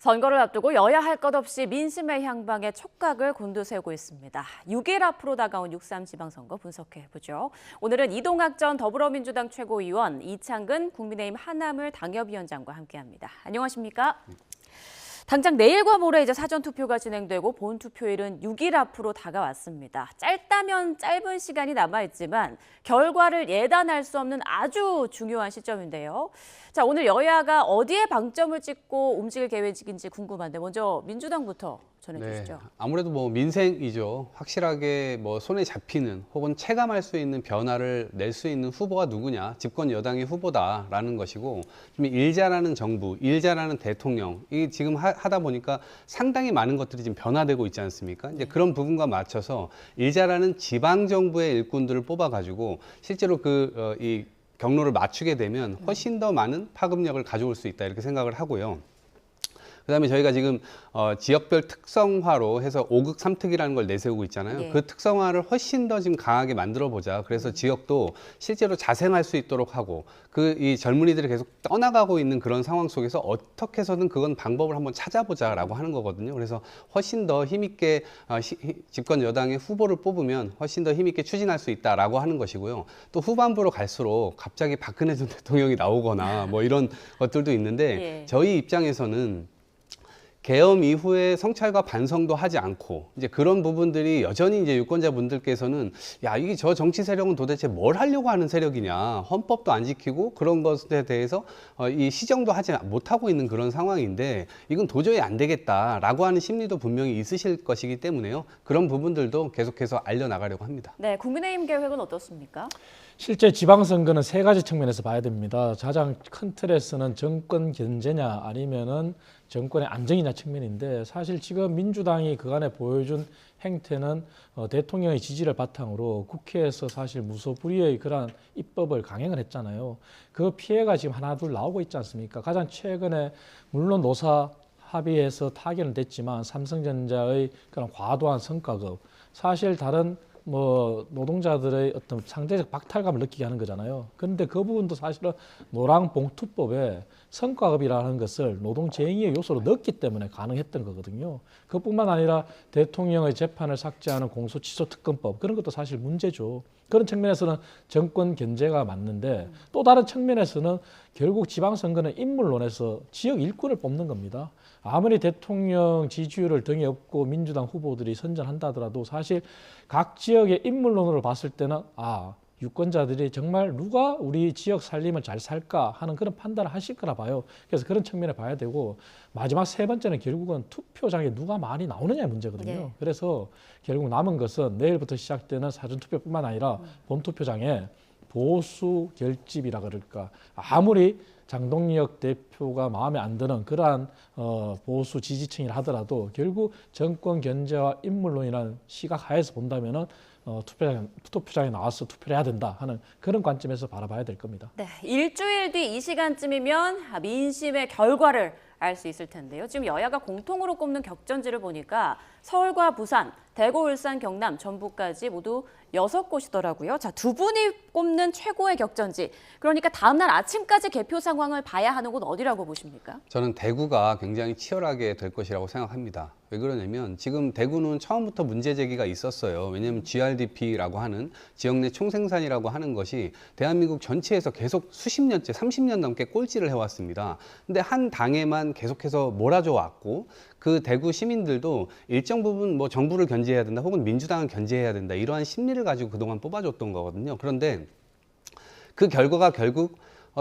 선거를 앞두고 여야 할 것 없이 민심의 향방에 촉각을 곤두세우고 있습니다. 6일 앞으로 다가온 6.3 지방선거 분석해보죠. 오늘은 이동학 전 더불어민주당 최고위원, 이창근 국민의힘 하남을 당협위원장과 함께합니다. 안녕하십니까? 당장 내일과 모레 이제 사전투표가 진행되고 본투표일은 6일 앞으로 다가왔습니다. 짧다면 짧은 시간이 남아있지만 결과를 예단할 수 없는 아주 중요한 시점인데요. 자, 오늘 여야가 어디에 방점을 찍고 움직일 계획인지 궁금한데 먼저 민주당부터 전해주시죠. 네, 아무래도 민생이죠. 확실하게 손에 잡히는 혹은 체감할 수 있는 변화를 낼 수 있는 후보가 누구냐, 집권 여당의 후보다라는 것이고, 좀 일 잘하는 정부, 일 잘하는 대통령, 이 지금 하다 보니까 상당히 많은 것들이 지금 변화되고 있지 않습니까? 이제 그런 부분과 맞춰서 일 잘하는 지방 정부의 일꾼들을 뽑아가지고 실제로 이 경로를 맞추게 되면 훨씬 더 많은 파급력을 가져올 수 있다 이렇게 생각을 하고요. 그다음에 저희가 지금 지역별 특성화로 해서 5극 3특이라는 걸 내세우고 있잖아요. 네. 그 특성화를 훨씬 더 지금 강하게 만들어 보자. 그래서 지역도 실제로 자생할 수 있도록 하고 이 젊은이들이 계속 떠나가고 있는 그런 상황 속에서 어떻게 해서든 그건 방법을 한번 찾아보자라고 하는 거거든요. 그래서 훨씬 더 힘있게 집권 여당의 후보를 뽑으면 훨씬 더 힘있게 추진할 수 있다라고 하는 것이고요. 또 후반부로 갈수록 갑자기 박근혜 전 대통령이 나오거나 이런 것들도 있는데 예. 저희 입장에서는 계엄 이후에 성찰과 반성도 하지 않고 이제 그런 부분들이 여전히 이제 유권자분들께서는 이게 저 정치 세력은 도대체 뭘 하려고 하는 세력이냐, 헌법도 안 지키고 그런 것에 대해서 이 시정도 하지 못하고 있는 그런 상황인데 이건 도저히 안 되겠다라고 하는 심리도 분명히 있으실 것이기 때문에요. 그런 부분들도 계속해서 알려나가려고 합니다. 네, 국민의힘 계획은 어떻습니까? 실제 지방선거는 세 가지 측면에서 봐야 됩니다. 가장 큰 틀에서는 정권 견제냐 아니면은 정권의 안정이냐 측면인데, 사실 지금 민주당이 그간에 보여준 행태는 대통령의 지지를 바탕으로 국회에서 사실 무소불위의 그런 입법을 강행을 했잖아요. 그 피해가 지금 하나둘 나오고 있지 않습니까? 가장 최근에 물론 노사 합의해서 타결은 됐지만 삼성전자의 그런 과도한 성과급, 사실 다른 노동자들의 어떤 상대적 박탈감을 느끼게 하는 거잖아요. 그런데 그 부분도 사실은 노랑봉투법에 성과급이라는 것을 노동쟁의의 요소로 넣었기 때문에 가능했던 거거든요. 그뿐만 아니라 대통령의 재판을 삭제하는 공소취소특검법, 그런 것도 사실 문제죠. 그런 측면에서는 정권 견제가 맞는데, 또 다른 측면에서는 결국 지방선거는 인물론에서 지역 일꾼을 뽑는 겁니다. 아무리 대통령 지지율을 등에 업고 민주당 후보들이 선전한다 하더라도 사실 각 지역의 인물론으로 봤을 때는 유권자들이 정말 누가 우리 지역 살림을 잘 살까 하는 그런 판단을 하실 거라 봐요. 그래서 그런 측면에 봐야 되고, 마지막 세 번째는 결국은 투표장에 누가 많이 나오느냐의 문제거든요. 네. 그래서 결국 남은 것은 내일부터 시작되는 사전투표뿐만 아니라 본투표장에 보수 결집이라 그럴까, 아무리 장동혁 대표가 마음에 안 드는 그러한 보수 지지층이라 하더라도 결국 정권 견제와 인물론이라는 시각 하에서 본다면은 투표장에 나와서 투표를 해야 된다 하는 그런 관점에서 바라봐야 될 겁니다. 네, 일주일 뒤 이 시간쯤이면 민심의 결과를 알 수 있을 텐데요. 지금 여야가 공통으로 꼽는 격전지를 보니까 서울과 부산, 대구, 울산, 경남, 전북까지 모두 6곳이더라고요. 자, 두 분이 꼽는 최고의 격전지. 그러니까 다음 날 아침까지 개표 상황을 봐야 하는 곳 어디라고 보십니까? 저는 대구가 굉장히 치열하게 될 것이라고 생각합니다. 왜 그러냐면 지금 대구는 처음부터 문제 제기가 있었어요. 왜냐하면 GRDP라고 하는 지역 내 총생산이라고 하는 것이 대한민국 전체에서 계속 수십 년째, 30년 넘게 꼴찌를 해왔습니다. 근데 한 당에만 계속해서 몰아줘 왔고, 그 대구 시민들도 일정 부분 정부를 견제해야 된다, 혹은 민주당을 견제해야 된다, 이러한 심리를 가지고 그동안 뽑아줬던 거거든요. 그런데 그 결과가 결국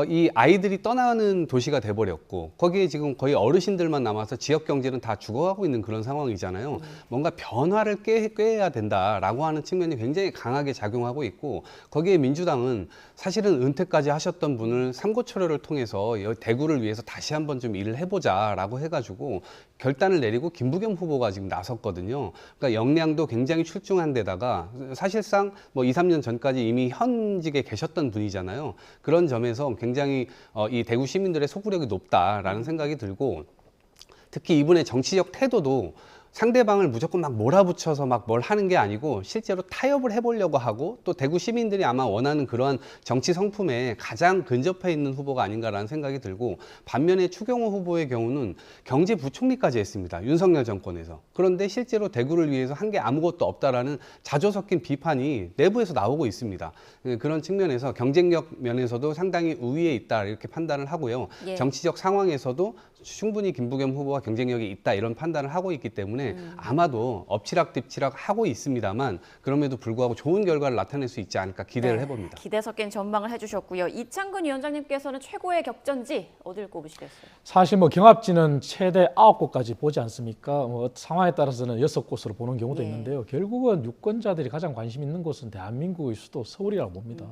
이 아이들이 떠나는 도시가 돼버렸고, 거기에 지금 거의 어르신들만 남아서 지역 경제는 다 죽어가고 있는 그런 상황이잖아요. 뭔가 변화를 꾀해야 된다라고 하는 측면이 굉장히 강하게 작용하고 있고, 거기에 민주당은 사실은 은퇴까지 하셨던 분을 삼고초려를 통해서 대구를 위해서 다시 한번 좀 일을 해보자라고 해가지고 결단을 내리고 김부겸 후보가 지금 나섰거든요. 그러니까 역량도 굉장히 출중한 데다가 사실상 2, 3년 전까지 이미 현직에 계셨던 분이잖아요. 그런 점에서 굉장히 이 대구 시민들의 소구력이 높다라는 생각이 들고, 특히 이분의 정치적 태도도 상대방을 무조건 막 몰아붙여서 막 뭘 하는 게 아니고 실제로 타협을 해보려고 하고 또 대구 시민들이 아마 원하는 그러한 정치 성품에 가장 근접해 있는 후보가 아닌가라는 생각이 들고, 반면에 추경호 후보의 경우는 경제부총리까지 했습니다. 윤석열 정권에서. 그런데 실제로 대구를 위해서 한 게 아무것도 없다라는 자조 섞인 비판이 내부에서 나오고 있습니다. 그런 측면에서 경쟁력 면에서도 상당히 우위에 있다 이렇게 판단을 하고요. 예. 정치적 상황에서도 충분히 김부겸 후보가 경쟁력이 있다 이런 판단을 하고 있기 때문에 아마도 엎치락뒤치락 하고 있습니다만 그럼에도 불구하고 좋은 결과를 나타낼 수 있지 않을까 기대를 해봅니다. 기대 섞인 전망을 해주셨고요. 이창근 위원장님께서는 최고의 격전지 어딜 꼽으시겠어요? 사실 뭐 경합지는 최대 9곳까지 보지 않습니까? 뭐 상황에 따라서는 6곳으로 보는 경우도 예. 있는데요. 결국은 유권자들이 가장 관심 있는 곳은 대한민국의 수도 서울이라고 봅니다.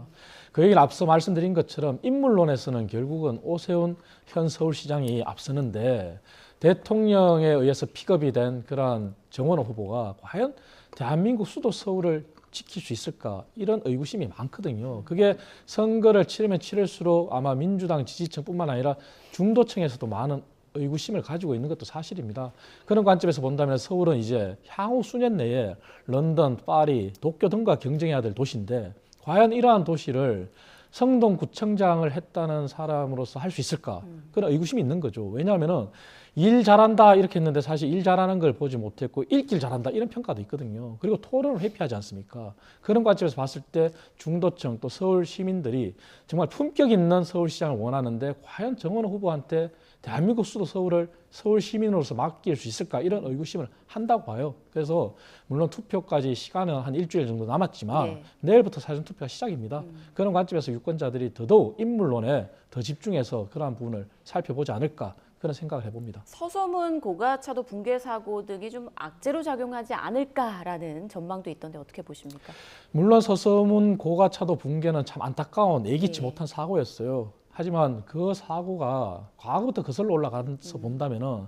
그 얘기를 앞서 말씀드린 것처럼 인물론에서는 결국은 오세훈 현 서울시장이 앞서는데, 대통령에 의해서 픽업이 된 그러한 정원호 후보가 과연 대한민국 수도 서울을 지킬 수 있을까, 이런 의구심이 많거든요. 그게 선거를 치르면 치를수록 아마 민주당 지지층뿐만 아니라 중도층에서도 많은 의구심을 가지고 있는 것도 사실입니다. 그런 관점에서 본다면 서울은 이제 향후 수년 내에 런던, 파리, 도쿄 등과 경쟁해야 될 도시인데, 과연 이러한 도시를 성동구청장을 했다는 사람으로서 할 수 있을까? 그런 의구심이 있는 거죠. 왜냐하면은 일 잘한다 이렇게 했는데 사실 일 잘하는 걸 보지 못했고 읽길 잘한다 이런 평가도 있거든요. 그리고 토론을 회피하지 않습니까? 그런 관점에서 봤을 때 중도층 또 서울 시민들이 정말 품격 있는 서울시장을 원하는데, 과연 정원호 후보한테 대한민국 수도 서울을 서울 시민으로서 맡길 수 있을까, 이런 의구심을 한다고 봐요. 그래서 물론 투표까지 시간은 한 일주일 정도 남았지만 네. 내일부터 사전 투표가 시작입니다. 그런 관점에서 유권자들이 더더욱 인물론에 더 집중해서 그러한 부분을 살펴보지 않을까, 그런 생각을 해봅니다. 서소문 고가차도 붕괴 사고 등이 좀 악재로 작용하지 않을까라는 전망도 있던데 어떻게 보십니까? 물론 서서문 고가차도 붕괴는 참 안타까운 예기치 예. 못한 사고였어요. 하지만 그 사고가 과거부터 거슬러 올라가서 본다면은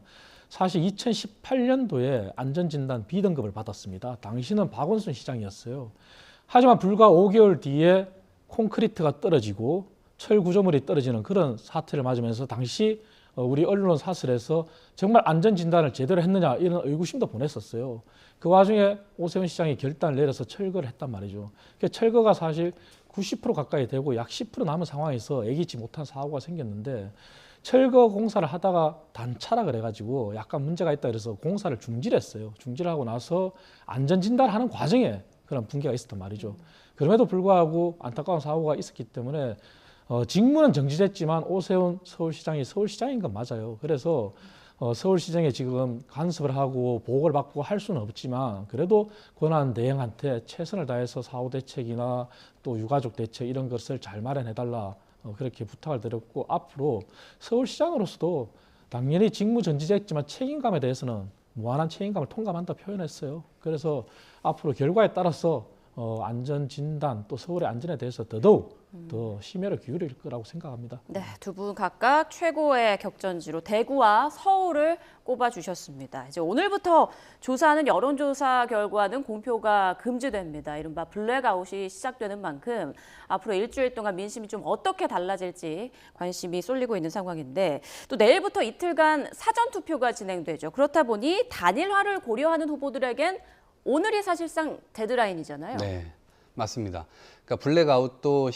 사실 2018년도에 안전진단 B등급을 받았습니다. 당시는 박원순 시장이었어요. 하지만 불과 5개월 뒤에 콘크리트가 떨어지고 철 구조물이 떨어지는 그런 사태를 맞으면서 당시 우리 언론 사설에서 정말 안전진단을 제대로 했느냐, 이런 의구심도 보냈었어요. 그 와중에 오세훈 시장이 결단을 내려서 철거를 했단 말이죠. 철거가 사실 90% 가까이 되고 약 10% 남은 상황에서 예기치 못한 사고가 생겼는데, 철거 공사를 하다가 단차락을 해가지고 약간 문제가 있다 그래서 공사를 중지했어요. 중지하고 나서 안전진단하는 과정에 그런 붕괴가 있었단 말이죠. 그럼에도 불구하고 안타까운 사고가 있었기 때문에 직무는 정지됐지만 오세훈 서울시장이 서울시장인 건 맞아요. 그래서 서울시장에 지금 간섭을 하고 보고를 받고 할 수는 없지만, 그래도 권한 대행한테 최선을 다해서 사후 대책이나 또 유가족 대책 이런 것을 잘 마련해달라, 그렇게 부탁을 드렸고, 앞으로 서울시장으로서도 당연히 직무 정지됐지만 책임감에 대해서는 무한한 책임감을 통감한다 표현했어요. 그래서 앞으로 결과에 따라서 안전진단 또 서울의 안전에 대해서 더더욱 더 심혈을 기울일 거라고 생각합니다. 네, 두 분 각각 최고의 격전지로 대구와 서울을 꼽아주셨습니다. 이제 오늘부터 조사하는 여론조사 결과는 공표가 금지됩니다. 이른바 블랙아웃이 시작되는 만큼 앞으로 일주일 동안 민심이 좀 어떻게 달라질지 관심이 쏠리고 있는 상황인데, 또 내일부터 이틀간 사전투표가 진행되죠. 그렇다 보니 단일화를 고려하는 후보들에겐 오늘이 사실상 데드라인이잖아요. 네, 맞습니다. 그러니까 블랙아웃도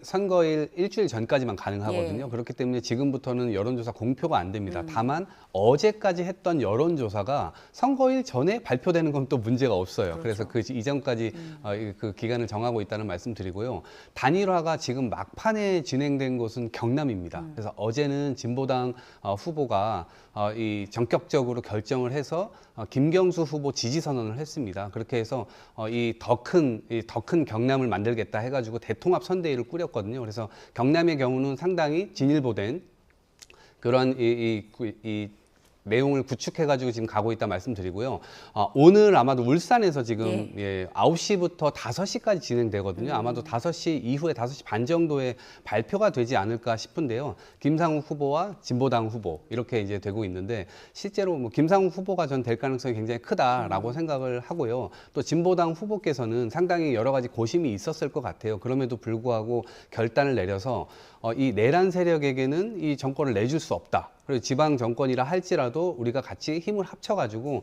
선거일 일주일 전까지만 가능하거든요. 예. 그렇기 때문에 지금부터는 여론조사 공표가 안 됩니다. 다만 어제까지 했던 여론조사가 선거일 전에 발표되는 건 또 문제가 없어요. 그래서 그 이전까지 그 기간을 정하고 있다는 말씀드리고요. 단일화가 지금 막판에 진행된 곳은 경남입니다. 그래서 어제는 진보당 후보가 이 전격적으로 결정을 해서 김경수 후보 지지 선언을 했습니다. 그렇게 해서 이 더 큰 경남을 만들겠다 해가지고 대통합 선대위를 꾸렸거든요. 그래서 경남의 경우는 상당히 진일보된 그런 이 내용을 구축해가지고 지금 가고 있다 말씀드리고요. 오늘 아마도 울산에서 지금 9시부터 5시까지 진행되거든요. 아마도 5시 이후에 5시 반 정도에 발표가 되지 않을까 싶은데요. 김상욱 후보와 진보당 후보 이렇게 이제 되고 있는데, 실제로 뭐 김상욱 후보가 전 될 가능성이 굉장히 크다라고 생각을 하고요. 또 진보당 후보께서는 상당히 여러 가지 고심이 있었을 것 같아요. 그럼에도 불구하고 결단을 내려서 이 내란 세력에게는 이 정권을 내줄 수 없다. 그리고 지방 정권이라 할지라도 우리가 같이 힘을 합쳐가지고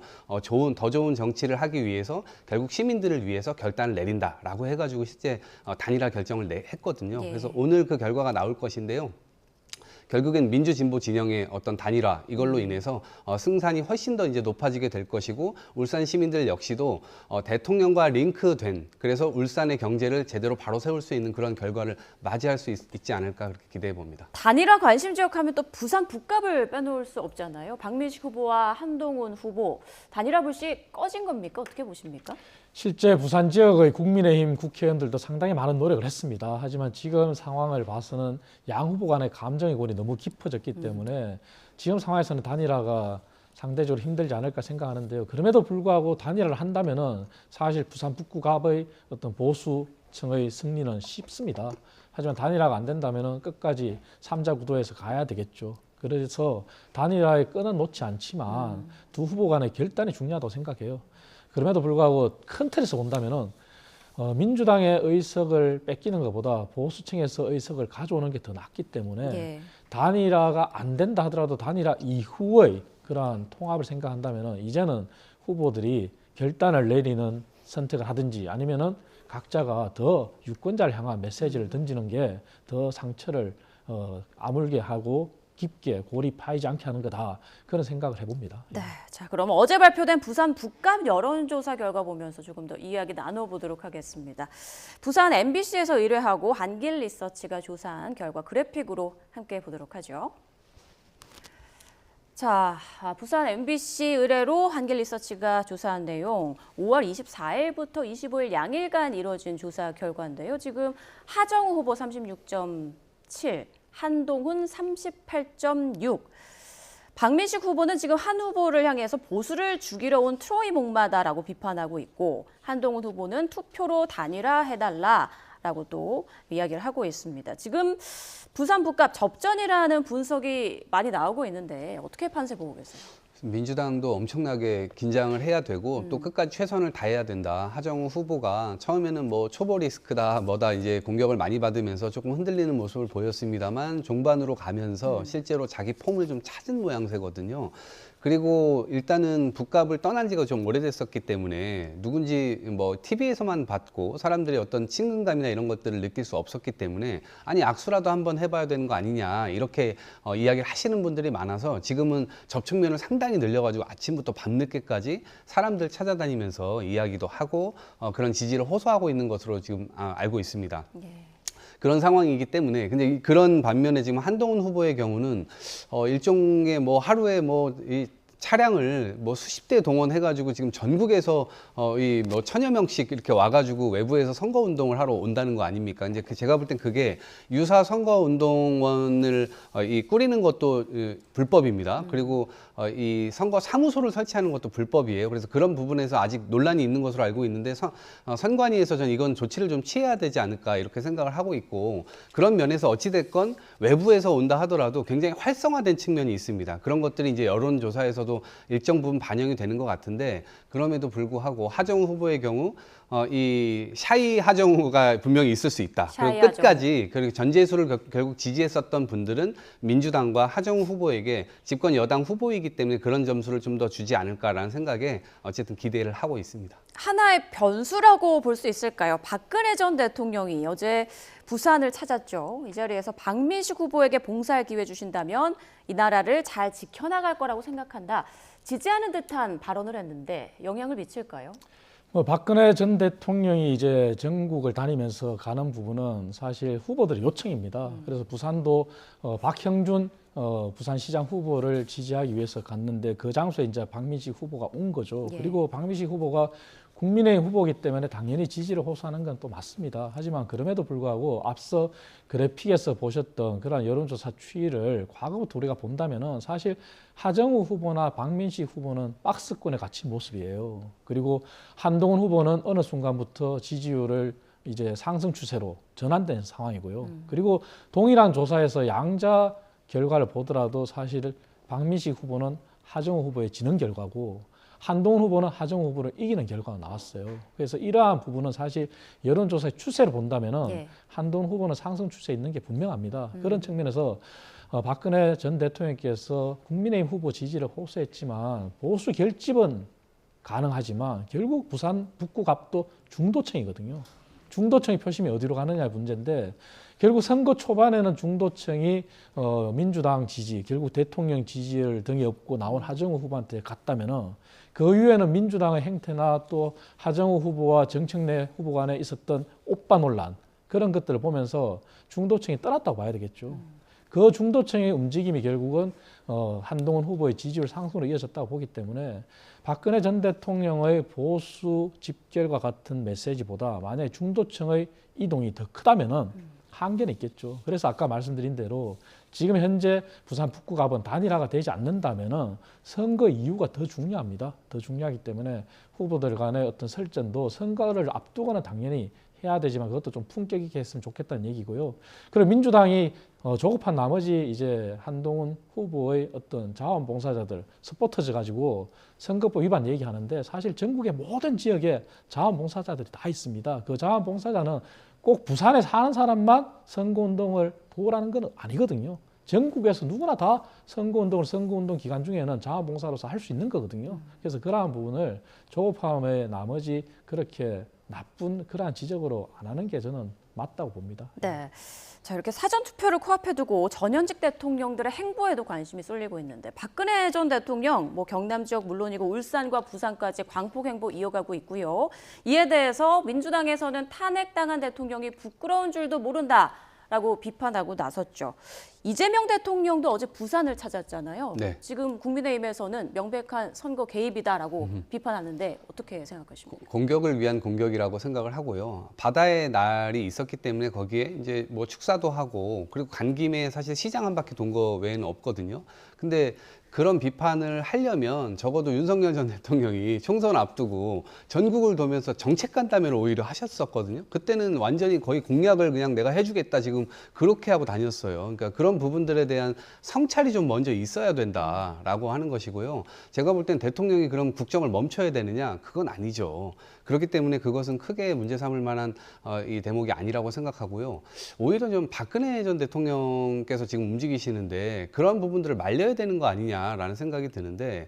더 좋은 정치를 하기 위해서 결국 시민들을 위해서 결단을 내린다라고 해가지고 실제 단일화 결정을 했거든요. 예. 그래서 오늘 그 결과가 나올 것인데요. 결국엔 민주진보 진영의 어떤 단일화 이걸로 인해서 승산이 훨씬 더 이제 높아지게 될 것이고 울산 시민들 역시도 대통령과 링크된 그래서 울산의 경제를 제대로 바로 세울 수 있는 그런 결과를 맞이할 수 있지 않을까 그렇게 기대해 봅니다. 단일화 관심 지역하면 또 부산 북갑을 빼놓을 수 없잖아요. 박민식 후보와 한동훈 후보 단일화 불씨 꺼진 겁니까? 어떻게 보십니까? 실제 부산 지역의 국민의힘 국회의원들도 상당히 많은 노력을 했습니다. 하지만 지금 상황을 봐서는 양 후보 간의 감정의 골이 너무 깊어졌기 때문에 지금 상황에서는 단일화가 상대적으로 힘들지 않을까 생각하는데요. 그럼에도 불구하고 단일화를 한다면은 사실 부산 북구갑의 어떤 보수층의 승리는 쉽습니다. 하지만 단일화가 안 된다면은 끝까지 3자 구도에서 가야 되겠죠. 그래서 단일화의 끈은 놓지 않지만 두 후보 간의 결단이 중요하다고 생각해요. 그럼에도 불구하고 큰 틀에서 본다면은 민주당의 의석을 뺏기는 것보다 보수층에서 의석을 가져오는 게 더 낫기 때문에 예. 단일화가 안 된다 하더라도 단일화 이후의 그러한 통합을 생각한다면은 이제는 후보들이 결단을 내리는 선택을 하든지 아니면은 각자가 더 유권자를 향한 메시지를 던지는 게 더 상처를 아물게 하고 깊게 골이 파이지 않게 하는 거다. 그런 생각을 해봅니다. 네, 자 그럼 어제 발표된 부산 북감 여론조사 결과 보면서 조금 더 이야기 나눠보도록 하겠습니다. 부산 MBC에서 의뢰하고 한길리서치가 조사한 결과 그래픽으로 함께 보도록 하죠. 자, 부산 MBC 의뢰로 한길리서치가 조사한 내용 5월 24일부터 25일 양일간 이뤄진 조사 결과인데요. 지금 하정우 후보 36.7, 한동훈 38.6. 박민식 후보는 지금 한 후보를 향해서 보수를 죽이러 온 트로이 목마다라고 비판하고 있고 한동훈 후보는 투표로 단일화해달라라고 또 이야기를 하고 있습니다. 지금 부산 북갑 접전이라는 분석이 많이 나오고 있는데 어떻게 판세 보고 계세요? 민주당도 엄청나게 긴장을 해야 되고 또 끝까지 최선을 다해야 된다. 하정우 후보가 처음에는 뭐 초보 리스크다 뭐다 이제 공격을 많이 받으면서 조금 흔들리는 모습을 보였습니다만 종반으로 가면서 실제로 자기 폼을 좀 찾은 모양새거든요. 그리고 일단은 북갑을 떠난 지가 좀 오래됐었기 때문에 누군지 뭐 TV에서만 봤고 사람들이 어떤 친근감이나 이런 것들을 느낄 수 없었기 때문에 아니 악수라도 한번 해봐야 되는 거 아니냐 이렇게 이야기를 하시는 분들이 많아서 지금은 접촉면을 상당히 늘려가지고 아침부터 밤늦게까지 사람들 찾아다니면서 이야기도 하고 그런 지지를 호소하고 있는 것으로 지금 알고 있습니다. 네. 그런 상황이기 때문에 근데 그런 반면에 지금 한동훈 후보의 경우는 일종의 뭐 하루에 뭐 이 차량을 뭐 수십 대 동원해가지고 지금 전국에서 이 뭐 1000여 명씩 이렇게 와가지고 외부에서 선거 운동을 하러 온다는 거 아닙니까? 이제 제가 볼 땐 그게 유사 선거 운동원을 이 꾸리는 것도 불법입니다. 그리고 이 선거 사무소를 설치하는 것도 불법이에요. 그래서 그런 부분에서 아직 논란이 있는 것으로 알고 있는데 선관위에서 전 이건 조치를 좀 취해야 되지 않을까 이렇게 생각을 하고 있고 그런 면에서 어찌됐건 외부에서 온다 하더라도 굉장히 활성화된 측면이 있습니다. 그런 것들이 이제 여론조사에서도 일정 부분 반영이 되는 것 같은데 그럼에도 불구하고 하정우 후보의 경우 이 샤이 하정우가 분명히 있을 수 있다. 그리고 끝까지 그리고 전재수를 결국 지지했었던 분들은 민주당과 하정우 후보에게 집권 여당 후보이기 때문에 그런 점수를 좀 더 주지 않을까라는 생각에 어쨌든 기대를 하고 있습니다. 하나의 변수라고 볼 수 있을까요? 박근혜 전 대통령이 어제 부산을 찾았죠. 이 자리에서 박민식 후보에게 봉사할 기회 주신다면 이 나라를 잘 지켜나갈 거라고 생각한다. 지지하는 듯한 발언을 했는데 영향을 미칠까요? 박근혜 전 대통령이 이제 전국을 다니면서 가는 부분은 사실 후보들의 요청입니다. 그래서 부산도 박형준 부산시장 후보를 지지하기 위해서 갔는데 그 장소에 이제 박민식 후보가 온 거죠. 예. 그리고 박민식 후보가 국민의힘 후보이기 때문에 당연히 지지를 호소하는 건 또 맞습니다. 하지만 그럼에도 불구하고 앞서 그래픽에서 보셨던 그런 여론조사 추이를 과거부터 우리가 본다면은 사실 하정우 후보나 박민식 후보는 박스권에 갇힌 모습이에요. 그리고 한동훈 후보는 어느 순간부터 지지율을 이제 상승 추세로 전환된 상황이고요. 그리고 동일한 조사에서 양자 결과를 보더라도 사실 박민식 후보는 하정우 후보의 지는 결과고 한동훈 후보는 하정우 후보를 이기는 결과가 나왔어요. 그래서 이러한 부분은 사실 여론조사의 추세를 본다면은 예. 한동훈 후보는 상승 추세에 있는 게 분명합니다. 그런 측면에서 박근혜 전 대통령께서 국민의힘 후보 지지를 호소했지만 보수 결집은 가능하지만 결국 부산 북구갑도 중도층이거든요. 중도층의 표심이 어디로 가느냐의 문제인데 결국 선거 초반에는 중도층이 민주당 지지, 결국 대통령 지지율 등이 없고 나온 하정우 후보한테 갔다면은 그 이후에는 민주당의 행태나 또 하정우 후보와 정청래 후보 간에 있었던 오빠 논란 그런 것들을 보면서 중도층이 떠났다고 봐야 되겠죠. 그 중도층의 움직임이 결국은 한동훈 후보의 지지율 상승으로 이어졌다고 보기 때문에 박근혜 전 대통령의 보수 집결과 같은 메시지보다 만약에 중도층의 이동이 더 크다면은 한계는 있겠죠. 그래서 아까 말씀드린 대로 지금 현재 부산 북구갑은 단일화가 되지 않는다면은 선거 이유가 더 중요합니다. 더 중요하기 때문에 후보들 간의 어떤 설전도 선거를 앞두고는 당연히 해야 되지만 그것도 좀 품격 있게 했으면 좋겠다는 얘기고요. 그리고 민주당이 조급한 나머지 이제 한동훈 후보의 어떤 자원봉사자들 서포터즈 가지고 선거법 위반 얘기하는데 사실 전국의 모든 지역에 자원봉사자들이 다 있습니다. 그 자원봉사자는 꼭 부산에 사는 사람만 선거운동을 도우라는 건 아니거든요. 전국에서 누구나 다 선거운동 기간 중에는 자원봉사로서 할 수 있는 거거든요. 그래서 그러한 부분을 조급함의 나머지 그렇게 나쁜 그러한 지적으로 안 하는 게 저는 맞다고 봅니다. 네. 자, 이렇게 사전 투표를 코앞에 두고 전현직 대통령들의 행보에도 관심이 쏠리고 있는데 박근혜 전 대통령 경남 지역 물론이고 울산과 부산까지 광폭 행보 이어가고 있고요. 이에 대해서 민주당에서는 탄핵당한 대통령이 부끄러운 줄도 모른다라고 비판하고 나섰죠. 이재명 대통령도 어제 부산을 찾았잖아요. 네. 지금 국민의힘에서는 명백한 선거 개입이다라고 비판하는데 어떻게 생각하십니까? 공격을 위한 공격이라고 생각을 하고요. 바다의 날이 있었기 때문에 거기에 이제 뭐 축사도 하고 그리고 간 김에 사실 시장 한 바퀴 돈 거 외에는 없거든요. 근데 그런 비판을 하려면 적어도 윤석열 전 대통령이 총선 앞두고 전국을 돌면서 정책 간담회를 오히려 하셨었거든요. 그때는 완전히 거의 공약을 그냥 내가 해주겠다 지금 그렇게 하고 다녔어요. 그러니까 그런 부분들에 대한 성찰이 좀 먼저 있어야 된다라고 하는 것이고요. 제가 볼 땐 대통령이 그럼 국정을 멈춰야 되느냐? 그건 아니죠. 그렇기 때문에 그것은 크게 문제 삼을 만한 이 대목이 아니라고 생각하고요. 오히려 좀 박근혜 전 대통령께서 지금 움직이시는데 그런 부분들을 말려야 되는 거 아니냐라는 생각이 드는데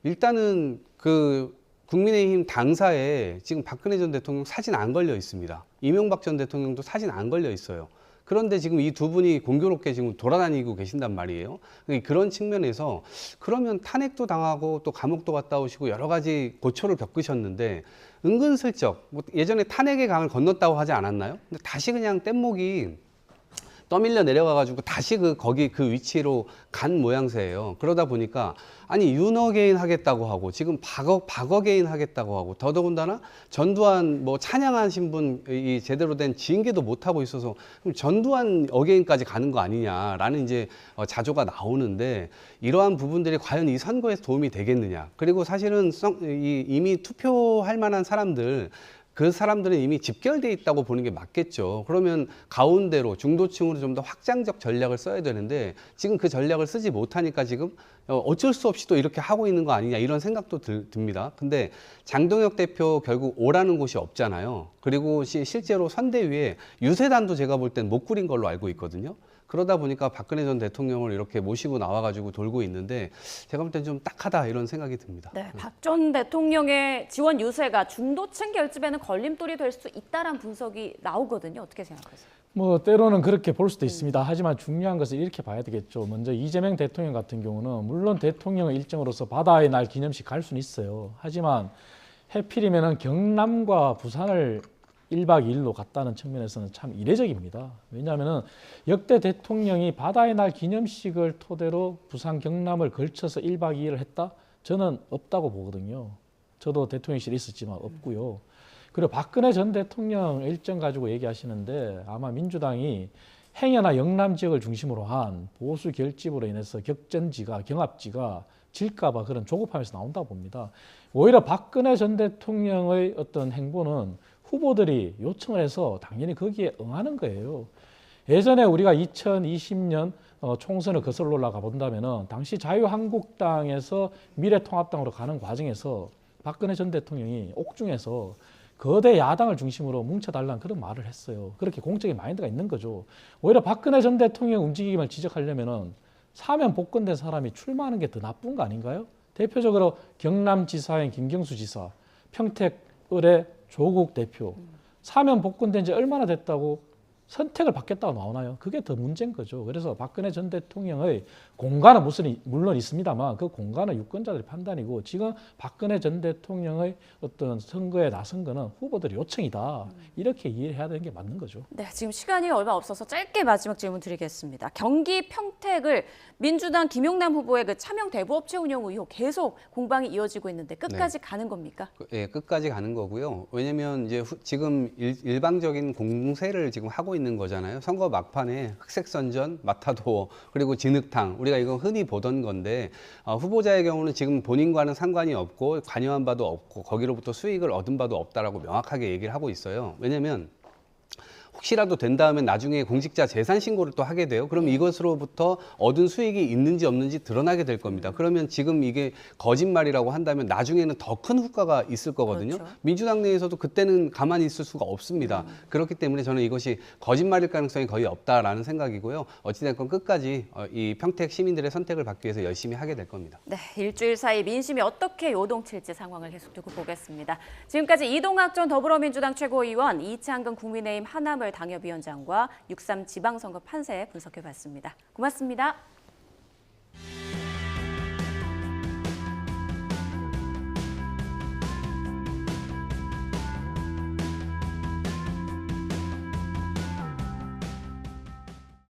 일단은 그 국민의힘 당사에 지금 박근혜 전 대통령 사진 안 걸려 있습니다. 이명박 전 대통령도 사진 안 걸려 있어요. 그런데 지금 이 두 분이 공교롭게 지금 돌아다니고 계신단 말이에요. 그런 측면에서 그러면 탄핵도 당하고 또 감옥도 갔다 오시고 여러 가지 고초를 겪으셨는데 은근슬쩍 예전에 탄핵의 강을 건넜다고 하지 않았나요? 근데 다시 그냥 뗏목이 떠밀려 내려가가지고 다시 거기 그 위치로 간 모양새예요. 그러다 보니까 아니 윤어게인 하겠다고 하고 지금 박어게인 하겠다고 하고 더더군다나 전두환 찬양하신 분 이 제대로 된 징계도 못 하고 있어서 그럼 전두환 어게인까지 가는 거 아니냐라는 이제 자조가 나오는데 이러한 부분들이 과연 이 선거에 도움이 되겠느냐. 그리고 사실은 이미 투표할 만한 사람들 그 사람들은 이미 집결돼 있다고 보는 게 맞겠죠. 그러면 가운데로 중도층으로 좀 더 확장적 전략을 써야 되는데 지금 그 전략을 쓰지 못하니까 지금 어쩔 수 없이 또 이렇게 하고 있는 거 아니냐 이런 생각도 듭니다. 근데 장동혁 대표 결국 오라는 곳이 없잖아요. 그리고 실제로 선대위에 유세단도 제가 볼 땐 못 꾸린 걸로 알고 있거든요. 그러다 보니까 박근혜 전 대통령을 이렇게 모시고 나와가지고 돌고 있는데 제가 볼 땐 좀 딱하다 이런 생각이 듭니다. 네, 박 전 대통령의 지원 유세가 중도층 결집에는 걸림돌이 될 수 있다는 분석이 나오거든요. 어떻게 생각하세요? 때로는 그렇게 볼 수도 있습니다. 하지만 중요한 것은 이렇게 봐야 되겠죠. 먼저 이재명 대통령 같은 경우는 물론 대통령의 일정으로서 바다의 날 기념식 갈 수는 있어요. 하지만 해필이면 경남과 부산을 1박 2일로 갔다는 측면에서는 참 이례적입니다. 왜냐하면 역대 대통령이 바다의 날 기념식을 토대로 부산 경남을 걸쳐서 1박 2일을 했다? 저는 없다고 보거든요. 저도 대통령실에 있었지만 없고요. 그리고 박근혜 전 대통령 일정 가지고 얘기하시는데 아마 민주당이 행여나 영남 지역을 중심으로 한 보수 결집으로 인해서 경합지가 질까 봐 그런 조급함에서 나온다고 봅니다. 오히려 박근혜 전 대통령의 어떤 행보는 후보들이 요청을 해서 당연히 거기에 응하는 거예요. 예전에 우리가 2020년 총선을 거슬러 올라가 본다면 당시 자유한국당에서 미래통합당으로 가는 과정에서 박근혜 전 대통령이 옥중에서 거대 야당을 중심으로 뭉쳐달라는 그런 말을 했어요. 그렇게 공적인 마인드가 있는 거죠. 오히려 박근혜 전 대통령 움직임을 지적하려면은 사면 복권된 사람이 출마하는 게 더 나쁜 거 아닌가요? 대표적으로 경남지사인 김경수 지사, 평택을의 조국 대표, 사면 복권된 지 얼마나 됐다고 선택을 받겠다고 나오나요? 그게 더 문제인 거죠. 그래서 박근혜 전 대통령의 공간은 물론 있습니다만 그 공간은 유권자들의 판단이고 지금 박근혜 전 대통령의 어떤 선거에 나선 거는 후보들의 요청이다. 이렇게 이해해야 되는 게 맞는 거죠. 네, 지금 시간이 얼마 없어서 짧게 마지막 질문 드리겠습니다. 경기 평택을 민주당 김용남 후보의 그 차명 대부업체 운영 의혹 계속 공방이 이어지고 있는데 끝까지 가는 겁니까? 예, 끝까지 가는 거고요. 왜냐면 이제 지금 일방적인 공세를 지금 하고 있는 거잖아요. 선거 막판에 흑색선전, 마타도어, 그리고 진흙탕, 우리가 이거 흔히 보던 건데 후보자의 경우는 지금 본인과는 상관이 없고 관여한 바도 없고 거기로부터 수익을 얻은 바도 없다라고 명확하게 얘기를 하고 있어요. 왜냐면 혹시라도 된다면 나중에 공직자 재산 신고를 또 하게 돼요. 그럼 이것으로부터 얻은 수익이 있는지 없는지 드러나게 될 겁니다. 그러면 지금 이게 거짓말이라고 한다면 나중에는 더 큰 후과가 있을 거거든요. 그렇죠. 민주당 내에서도 그때는 가만히 있을 수가 없습니다. 그렇기 때문에 저는 이것이 거짓말일 가능성이 거의 없다라는 생각이고요. 어찌됐건 끝까지 이 평택 시민들의 선택을 받기 위해서 열심히 하게 될 겁니다. 네, 일주일 사이 민심이 어떻게 요동칠지 상황을 계속 두고 보겠습니다. 지금까지 이동학 전 더불어민주당 최고위원, 이창근 국민의힘 하나물 당협위원장과 6.3 지방선거 판세 분석해봤습니다. 고맙습니다.